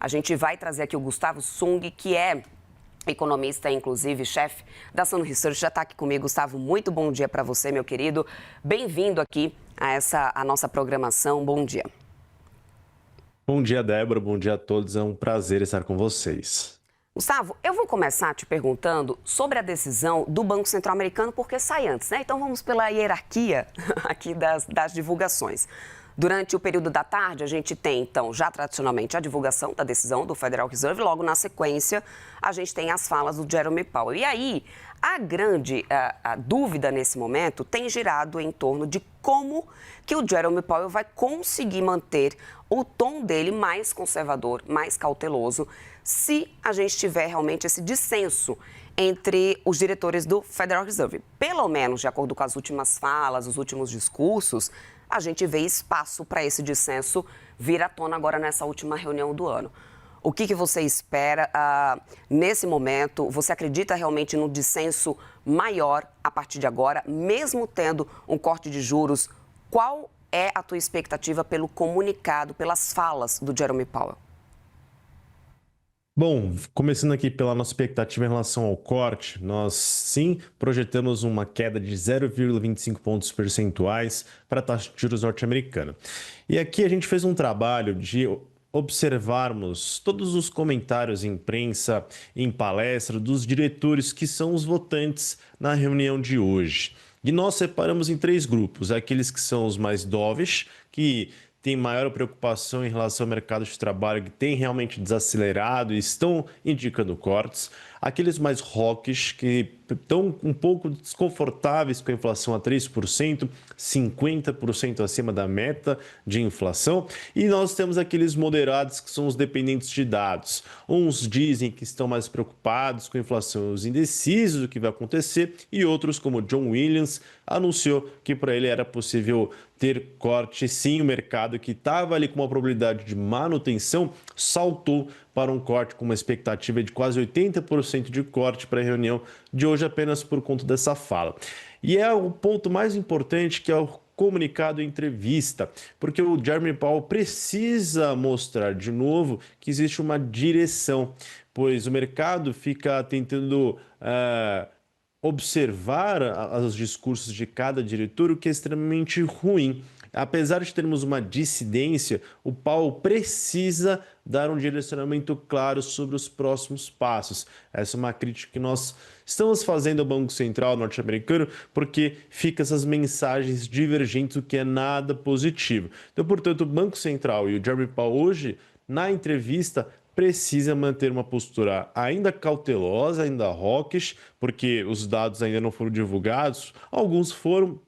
A gente vai trazer aqui o Gustavo Sung, que é economista, inclusive chefe da Suno Research, já está aqui comigo. Gustavo, muito bom dia para você, meu querido. Bem-vindo aqui a nossa programação. Bom dia. Bom dia, Débora. Bom dia a todos. É um prazer estar com vocês. Gustavo, eu vou começar te perguntando sobre a decisão do Banco Central Americano, porque sai antes, né? Então vamos pela hierarquia aqui das divulgações. Durante o período da tarde, a gente tem, então, já tradicionalmente a divulgação da decisão do Federal Reserve. Logo na sequência, a gente tem as falas do Jerome Powell. E aí, a grande dúvida nesse momento tem girado em torno de como que o Jerome Powell vai conseguir manter o tom dele mais conservador, mais cauteloso, se a gente tiver realmente esse dissenso entre os diretores do Federal Reserve. Pelo menos, de acordo com as últimas falas, os últimos discursos, a gente vê espaço para esse dissenso vir à tona agora nessa última reunião do ano. O que você espera nesse momento? Você acredita realmente no dissenso maior a partir de agora, mesmo tendo um corte de juros? Qual é a tua expectativa pelo comunicado, pelas falas do Jerome Powell? Bom, começando aqui pela nossa expectativa em relação ao corte, nós sim projetamos uma queda de 0,25 pontos percentuais para a taxa de juros norte-americana. E aqui a gente fez um trabalho de observarmos todos os comentários em imprensa, em palestra, dos diretores que são os votantes na reunião de hoje. E nós separamos em três grupos: aqueles que são os mais dovish, que têm maior preocupação em relação ao mercado de trabalho, que tem realmente desacelerado e estão indicando cortes; aqueles mais hawkish, que estão um pouco desconfortáveis com a inflação a 3%, 50% acima da meta de inflação; e nós temos aqueles moderados, que são os dependentes de dados. Uns dizem que estão mais preocupados com a inflação, os indecisos do que vai acontecer, e outros, como John Williams, anunciou que para ele era possível ter corte sim. O mercado, que estava ali com uma probabilidade de manutenção, saltou para um corte com uma expectativa de quase 80% de corte para a reunião de hoje, apenas por conta dessa fala. E é o ponto mais importante, que é o comunicado e entrevista, porque o Jerome Powell precisa mostrar de novo que existe uma direção, pois o mercado fica tentando observar os discursos de cada diretor, o que é extremamente ruim. Apesar de termos uma dissidência, o Powell precisa dar um direcionamento claro sobre os próximos passos. Essa é uma crítica que nós estamos fazendo ao Banco Central norte-americano, porque fica essas mensagens divergentes, o que é nada positivo. Então, portanto, o Banco Central e o Jerome Powell hoje, na entrevista, precisa manter uma postura ainda cautelosa, ainda hawkish, porque os dados ainda não foram divulgados. Alguns foram,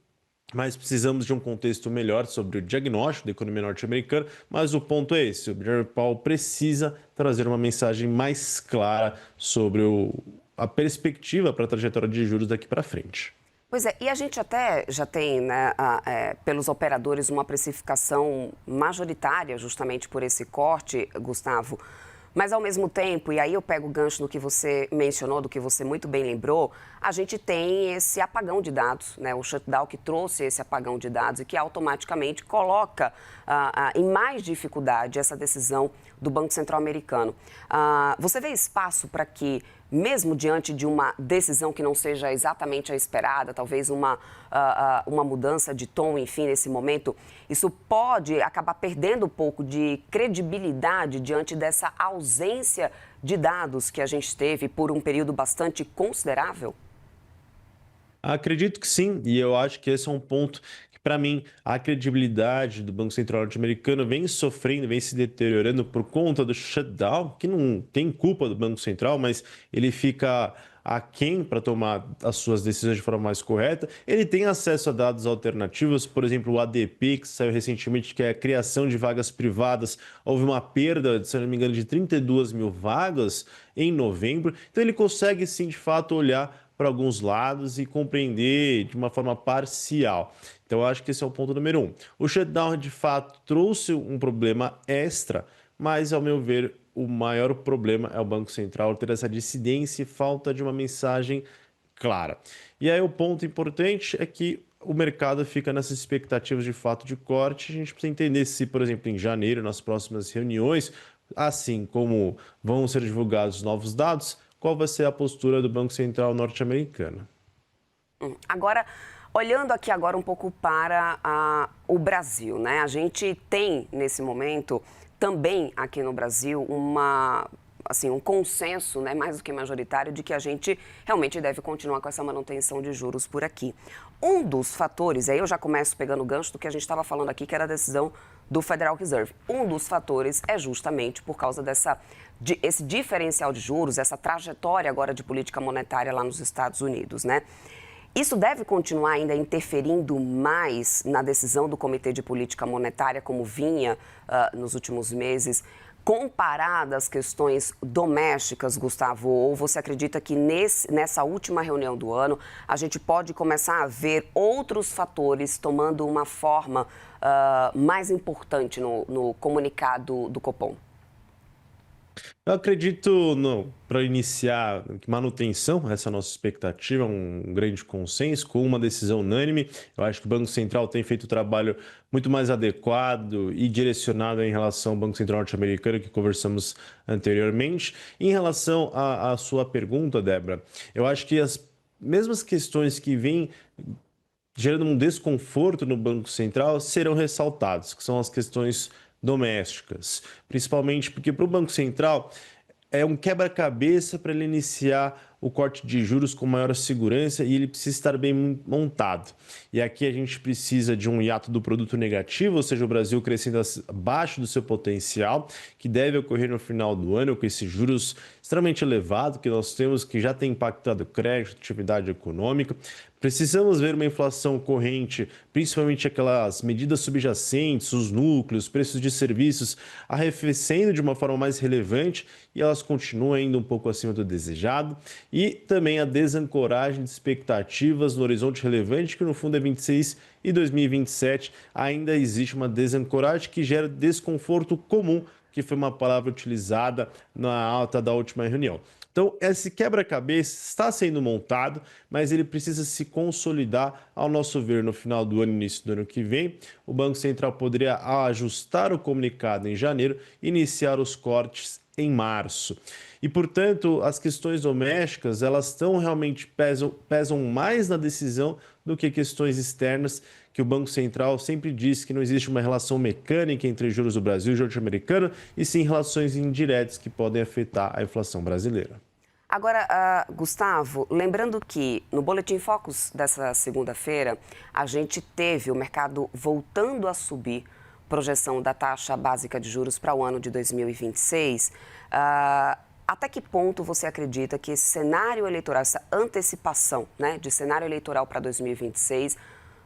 mas precisamos de um contexto melhor sobre o diagnóstico da economia norte-americana. Mas o ponto é esse: o Jerome Powell precisa trazer uma mensagem mais clara sobre a perspectiva para a trajetória de juros daqui para frente. Pois é, e a gente até já tem, né, pelos operadores, uma precificação majoritária justamente por esse corte, Gustavo. Mas, ao mesmo tempo, e aí eu pego o gancho do que você mencionou, do que você muito bem lembrou, a gente tem esse apagão de dados, né? O shutdown que trouxe esse apagão de dados e que automaticamente coloca em mais dificuldade essa decisão do Banco Central americano. Você vê espaço para que, mesmo diante de uma decisão que não seja exatamente a esperada, talvez uma mudança de tom, enfim, nesse momento, isso pode acabar perdendo um pouco de credibilidade diante dessa ausência de dados que a gente teve por um período bastante considerável? Acredito que sim, e eu acho que esse é um ponto que, para mim, a credibilidade do Banco Central norte-americano vem sofrendo, vem se deteriorando por conta do shutdown, que não tem culpa do Banco Central, mas ele fica aquém para tomar as suas decisões de forma mais correta. Ele tem acesso a dados alternativos, por exemplo, o ADP, que saiu recentemente, que é a criação de vagas privadas. Houve uma perda, se não me engano, de 32 mil vagas em novembro. Então ele consegue, sim, de fato, olhar para alguns lados e compreender de uma forma parcial. Então, eu acho que esse é o ponto número 1. O shutdown, de fato, trouxe um problema extra, mas, ao meu ver, o maior problema é o Banco Central ter essa dissidência e falta de uma mensagem clara. E aí o ponto importante é que o mercado fica nessas expectativas de fato de corte. A gente precisa entender se, por exemplo, em janeiro, nas próximas reuniões, assim como vão ser divulgados novos dados, qual vai ser a postura do Banco Central norte-americano. Agora, olhando aqui agora um pouco para o Brasil, né? A gente tem, nesse momento, também aqui no Brasil, um consenso, né, mais do que majoritário, de que a gente realmente deve continuar com essa manutenção de juros por aqui. Um dos fatores, aí eu já começo pegando o gancho do que a gente estava falando aqui, que era a decisão do Federal Reserve. Um dos fatores é justamente por causa esse diferencial de juros, essa trajetória agora de política monetária lá nos Estados Unidos, né? Isso deve continuar ainda interferindo mais na decisão do Comitê de Política Monetária, como vinha nos últimos meses, comparada às questões domésticas, Gustavo? Ou você acredita que nessa última reunião do ano a gente pode começar a ver outros fatores tomando uma forma mais importante no comunicado do Copom? Eu acredito, para iniciar, que manutenção, essa é a nossa expectativa, um grande consenso, com uma decisão unânime. Eu acho que o Banco Central tem feito um trabalho muito mais adequado e direcionado em relação ao Banco Central norte-americano, que conversamos anteriormente. Em relação à sua pergunta, Débora, eu acho que as mesmas questões que vêm gerando um desconforto no Banco Central serão ressaltadas, que são as questões domésticas, principalmente porque para o Banco Central é um quebra-cabeça para ele iniciar o corte de juros com maior segurança e ele precisa estar bem montado. E aqui a gente precisa de um hiato do produto negativo, ou seja, o Brasil crescendo abaixo do seu potencial, que deve ocorrer no final do ano, com esses juros extremamente elevados que nós temos, que já tem impactado o crédito, atividade econômica. Precisamos ver uma inflação corrente, principalmente aquelas medidas subjacentes, os núcleos, preços de serviços, arrefecendo de uma forma mais relevante e elas continuam ainda um pouco acima do desejado. E também a desancoragem de expectativas no horizonte relevante, que no fundo é 26 e 2027. Ainda existe uma desancoragem que gera desconforto comum, que foi uma palavra utilizada na ata da última reunião. Então, esse quebra-cabeça está sendo montado, mas ele precisa se consolidar, ao nosso ver, no final do ano e início do ano que vem. O Banco Central poderia ajustar o comunicado em janeiro e iniciar os cortes em março. E, portanto, as questões domésticas, elas estão realmente pesam mais na decisão do que questões externas, que o Banco Central sempre diz que não existe uma relação mecânica entre juros do Brasil e juros norte-americano, e sim relações indiretas que podem afetar a inflação brasileira. Agora, Gustavo, lembrando que no Boletim Focus dessa segunda-feira, a gente teve o mercado voltando a subir projeção da taxa básica de juros para o ano de 2026. Até que ponto você acredita que esse cenário eleitoral, essa antecipação, né, de cenário eleitoral para 2026,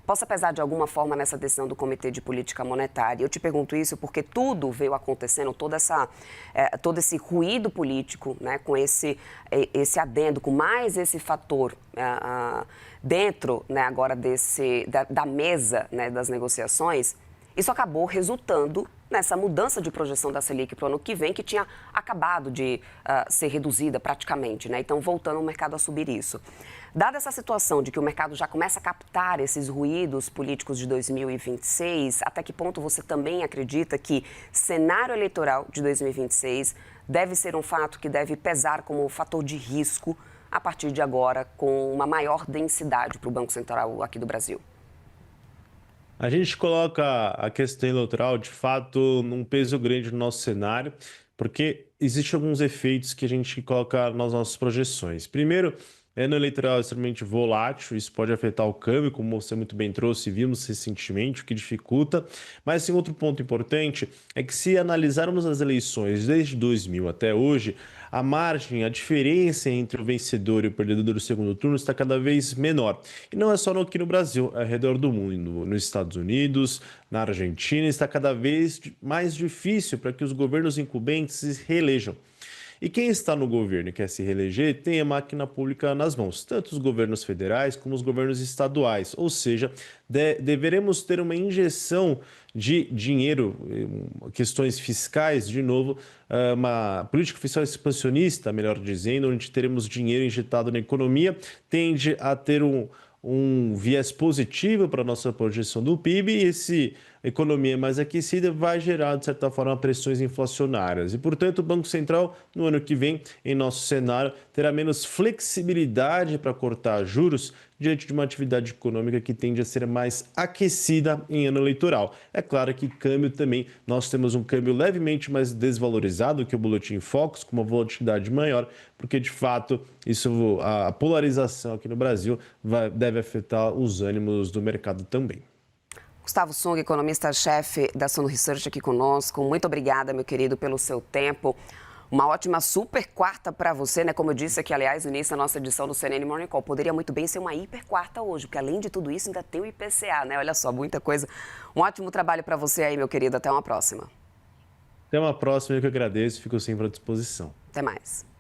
possa pesar de alguma forma nessa decisão do Comitê de Política Monetária? Eu te pergunto isso porque tudo veio acontecendo, todo esse ruído político, né, com esse adendo, com mais esse fator dentro, né, agora da mesa, né, das negociações. Isso acabou resultando nessa mudança de projeção da Selic para o ano que vem, que tinha acabado de ser reduzida praticamente, né? Então, voltando o mercado a subir isso. Dada essa situação de que o mercado já começa a captar esses ruídos políticos de 2026, até que ponto você também acredita que cenário eleitoral de 2026 deve ser um fato que deve pesar como fator de risco a partir de agora, com uma maior densidade para o Banco Central aqui do Brasil? A gente coloca a questão eleitoral, de fato, num peso grande no nosso cenário, porque existem alguns efeitos que a gente coloca nas nossas projeções. Primeiro, ano eleitoral é extremamente volátil, isso pode afetar o câmbio, como você muito bem trouxe e vimos recentemente, o que dificulta. Mas, assim, outro ponto importante é que, se analisarmos as eleições desde 2000 até hoje, a margem, a diferença entre o vencedor e o perdedor do segundo turno está cada vez menor. E não é só aqui no Brasil, é ao redor do mundo, nos Estados Unidos, na Argentina, está cada vez mais difícil para que os governos incumbentes se reelejam. E quem está no governo e quer se reeleger tem a máquina pública nas mãos, tanto os governos federais como os governos estaduais. Ou seja, deveremos ter uma injeção de dinheiro, questões fiscais, de novo, uma política fiscal expansionista, melhor dizendo, onde teremos dinheiro injetado na economia, tende a ter um viés positivo para a nossa projeção do PIB, e esse a economia é mais aquecida, vai gerar, de certa forma, pressões inflacionárias. E, portanto, o Banco Central, no ano que vem, em nosso cenário, terá menos flexibilidade para cortar juros diante de uma atividade econômica que tende a ser mais aquecida em ano eleitoral. É claro que câmbio também, nós temos um câmbio levemente mais desvalorizado que o Boletim Focus, com uma volatilidade maior, porque de fato isso, a polarização aqui no Brasil deve afetar os ânimos do mercado também. Gustavo Sung, economista-chefe da Suno Research aqui conosco. Muito obrigada, meu querido, pelo seu tempo. Uma ótima super quarta para você, né? Como eu disse aqui, aliás, no início da nossa edição do CNN Morning Call, poderia muito bem ser uma hiper quarta hoje, porque além de tudo isso ainda tem o IPCA, né? Olha só, muita coisa. Um ótimo trabalho para você aí, meu querido. Até uma próxima. Até uma próxima, eu que agradeço, fico sempre à disposição. Até mais.